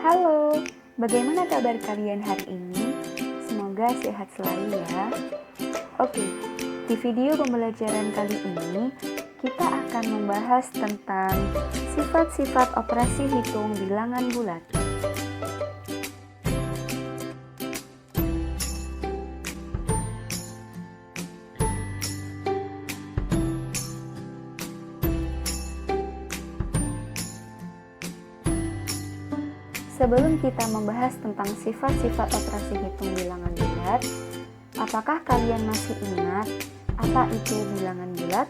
Halo, bagaimana kabar kalian hari ini? Semoga sehat selalu ya. Oke, di video pembelajaran kali ini kita akan membahas tentang sifat-sifat operasi hitung bilangan bulat. Sebelum kita membahas tentang sifat-sifat operasi hitung bilangan bulat, apakah kalian masih ingat apa itu bilangan bulat?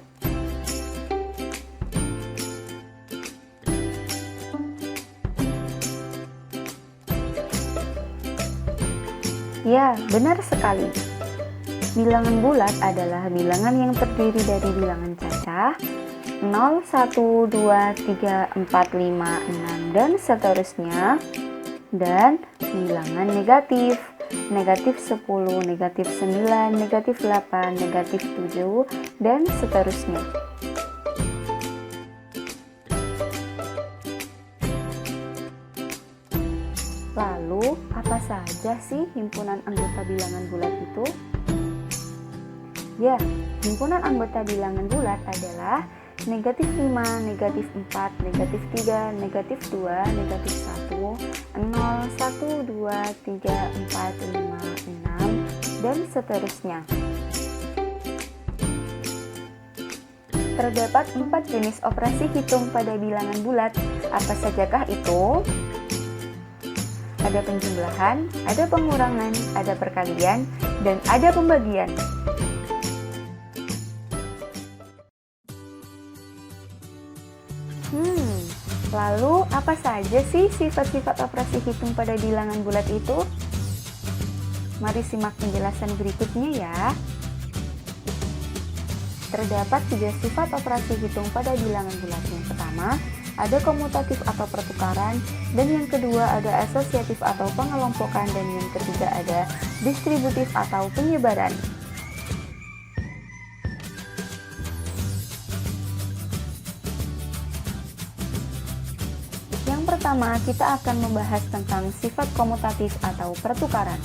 Ya, benar sekali. Bilangan bulat adalah bilangan yang terdiri dari bilangan cacah 0, 1, 2, 3, 4, 5, 6, dan seterusnya, dan bilangan negatif, negatif 10, negatif 9, negatif 8, negatif 7, dan seterusnya. Lalu, apa saja sih himpunan anggota bilangan bulat itu? Ya, himpunan anggota bilangan bulat adalah negatif 5, negatif 4, negatif 3, negatif 2, negatif 1, 0, 1, 2, 3, 4, 5, 6, dan seterusnya. Terdapat 4 jenis operasi hitung pada bilangan bulat. Apa sajakah itu? Ada penjumlahan, ada pengurangan, ada perkalian, dan ada pembagian. Lalu apa saja sih sifat-sifat operasi hitung pada bilangan bulat itu? Mari simak penjelasan berikutnya ya. Terdapat 3 sifat operasi hitung pada bilangan bulat. Yang pertama, ada komutatif atau pertukaran, dan yang kedua ada asosiatif atau pengelompokan, dan yang ketiga ada distributif atau penyebaran. Yang pertama, kita akan membahas tentang sifat komutatif atau pertukaran.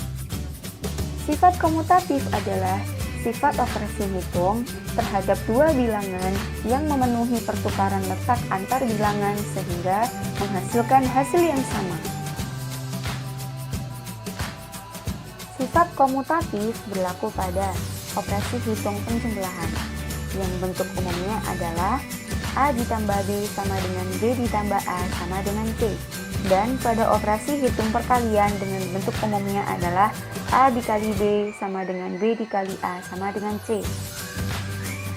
Sifat komutatif adalah sifat operasi hitung terhadap dua bilangan yang memenuhi pertukaran letak antar bilangan sehingga menghasilkan hasil yang sama. Sifat komutatif berlaku pada operasi hitung penjumlahan, yang bentuk umumnya adalah A ditambah B sama dengan B ditambah A sama dengan C. Dan pada operasi hitung perkalian dengan bentuk umumnya adalah A dikali B sama dengan B dikali A sama dengan C.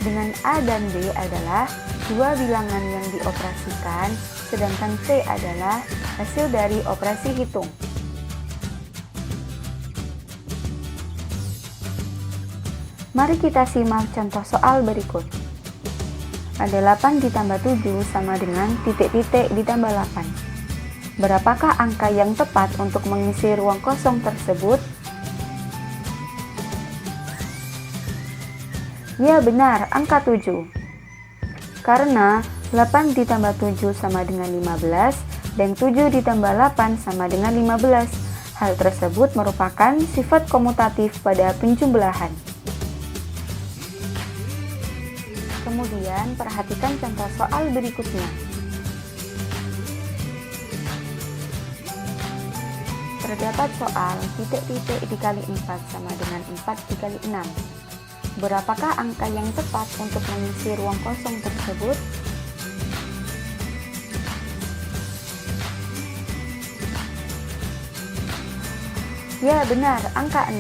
Dengan A dan B adalah dua bilangan yang dioperasikan, sedangkan C adalah hasil dari operasi hitung. Mari kita simak contoh soal berikut. Ada 8 ditambah 7 sama dengan titik-titik ditambah 8. Berapakah angka yang tepat untuk mengisi ruang kosong tersebut? Ya benar, angka 7. Karena 8 ditambah 7 sama dengan 15 dan 7 ditambah 8 sama dengan 15. Hal tersebut merupakan sifat komutatif pada penjumlahan. Kemudian, perhatikan contoh soal berikutnya. Terdapat soal titik-titik dikali 4 sama dengan 4 dikali 6. Berapakah angka yang tepat untuk mengisi ruang kosong tersebut? Ya benar, angka 6.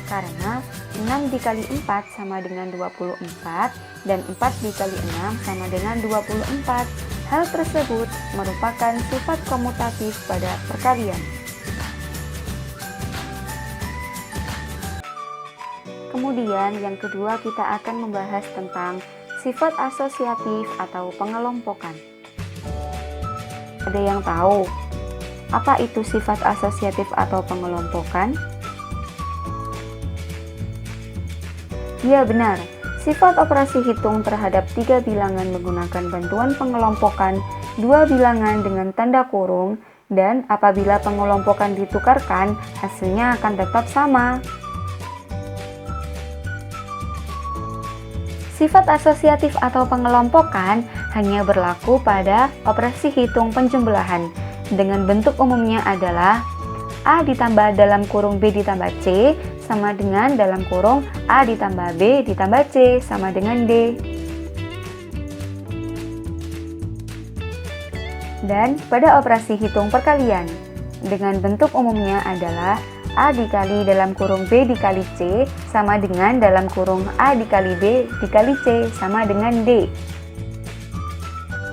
Karena 6 dikali 4 sama dengan 24 dan 4 dikali 6 sama dengan 24. Hal tersebut merupakan sifat komutatif pada perkalian. Kemudian yang kedua kita akan membahas tentang sifat asosiatif atau pengelompokan. Ada yang tahu apa itu sifat asosiatif atau pengelompokan? Ya benar, sifat operasi hitung terhadap 3 bilangan menggunakan bantuan pengelompokan 2 bilangan dengan tanda kurung Dan apabila pengelompokan ditukarkan, hasilnya akan tetap sama. Sifat asosiatif atau pengelompokan hanya berlaku pada operasi hitung penjumlahan. Dengan bentuk umumnya adalah A ditambah dalam kurung B ditambah C sama dengan dalam kurung A ditambah B ditambah C sama dengan D. Dan pada operasi hitung perkalian, dengan bentuk umumnya adalah A dikali dalam kurung B dikali C sama dengan dalam kurung A dikali B dikali C sama dengan D.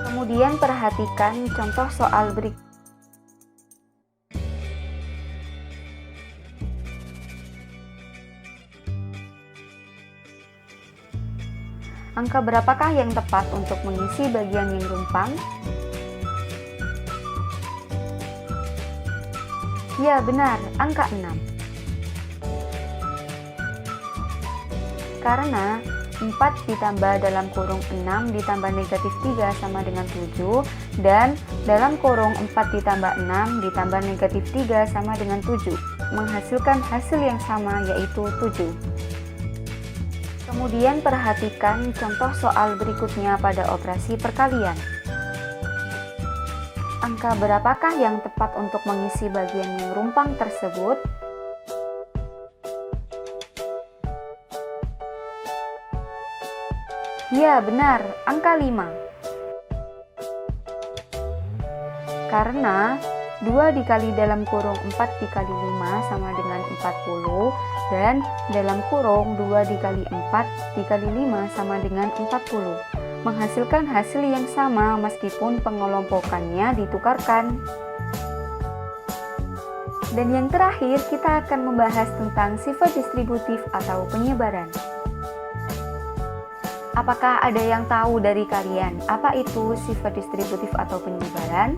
Kemudian perhatikan contoh soal berikut. Angka berapakah yang tepat untuk mengisi bagian yang rumpang? Ya, benar, angka 6. Karena 4 ditambah dalam kurung 6 ditambah negatif 3 sama dengan 7, dan dalam kurung 4 ditambah 6 ditambah negatif 3 sama dengan 7, menghasilkan hasil yang sama yaitu 7. Kemudian perhatikan contoh soal berikutnya pada operasi perkalian. Angka berapakah yang tepat untuk mengisi bagian yang rumpang tersebut? Ya, benar, angka 5. Karena 2 dikali dalam kurung 4 dikali 5 sama dengan 40, dan dalam kurung 2 dikali 4 dikali 5 sama dengan 40, menghasilkan hasil yang sama meskipun pengelompokannya ditukarkan. Dan yang terakhir, kita akan membahas tentang sifat distributif atau penyebaran. Apakah ada yang tahu dari kalian apa itu sifat distributif atau penyebaran?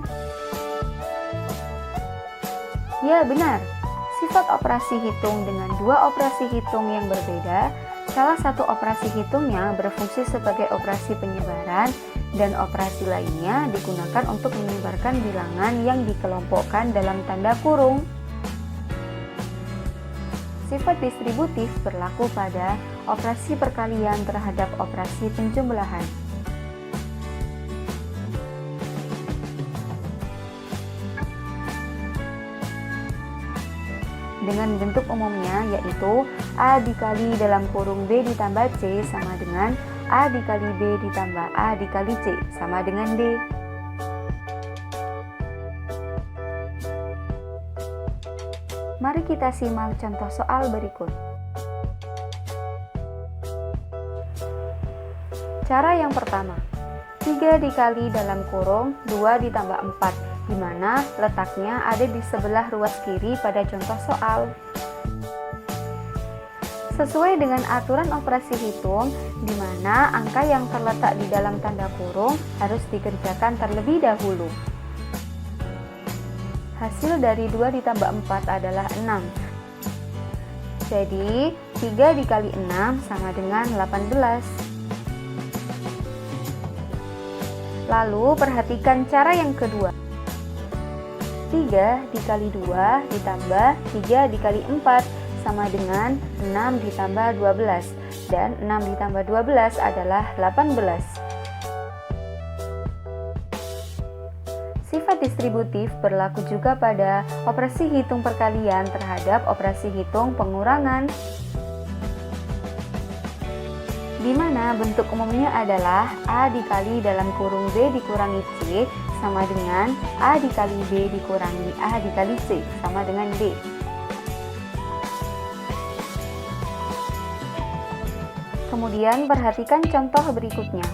Ya, benar. Sifat operasi hitung dengan dua operasi hitung yang berbeda. Salah satu operasi hitungnya berfungsi sebagai operasi penyebaran dan operasi lainnya digunakan untuk menyebarkan bilangan yang dikelompokkan dalam tanda kurung. Sifat distributif berlaku pada operasi perkalian terhadap operasi penjumlahan. Dengan bentuk umumnya yaitu A dikali dalam kurung B ditambah C sama dengan A dikali B ditambah A dikali C sama dengan D. Mari kita simak contoh soal berikut. Cara yang pertama, 3 dikali dalam kurung 2 ditambah 4, di mana letaknya ada di sebelah ruas kiri pada contoh soal. Sesuai dengan aturan operasi hitung, di mana angka yang terletak di dalam tanda kurung harus dikerjakan terlebih dahulu. Hasil dari 2 ditambah 4 adalah 6. Jadi, 3 dikali 6 sama dengan 18. Lalu, perhatikan cara yang kedua. 3 dikali 2 ditambah 3 dikali 4 sama dengan 6 ditambah 12, dan 6 ditambah 12 adalah 18. Sifat distributif berlaku juga pada operasi hitung perkalian terhadap operasi hitung pengurangan, di mana bentuk umumnya adalah A dikali dalam kurung B dikurangi C sama dengan A dikali B dikurangi A dikali C sama dengan D. Kemudian perhatikan contoh berikutnya.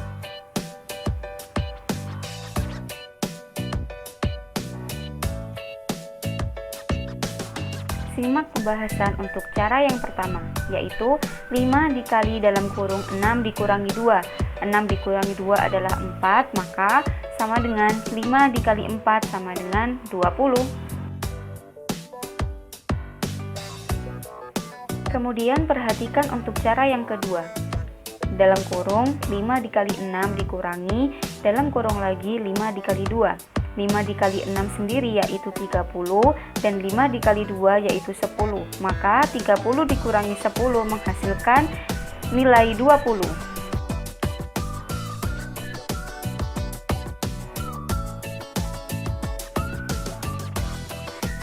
Simak pembahasan untuk cara yang pertama, yaitu 5 dikali dalam kurung 6 dikurangi 2. 6 dikurangi 2 adalah 4, maka sama dengan 5 dikali 4 sama dengan 20. Kemudian perhatikan untuk cara yang kedua. Dalam kurung 5 dikali 6 dikurangi, dalam kurung lagi 5 dikali 2. 5 dikali 6 sendiri yaitu 30 dan 5 dikali 2 yaitu 10. Maka 30 dikurangi 10 menghasilkan nilai 20.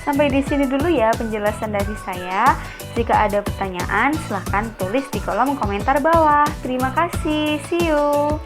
Sampai di sini dulu ya penjelasan dari saya. Jika ada pertanyaan, silahkan tulis di kolom komentar bawah. Terima kasih, see you!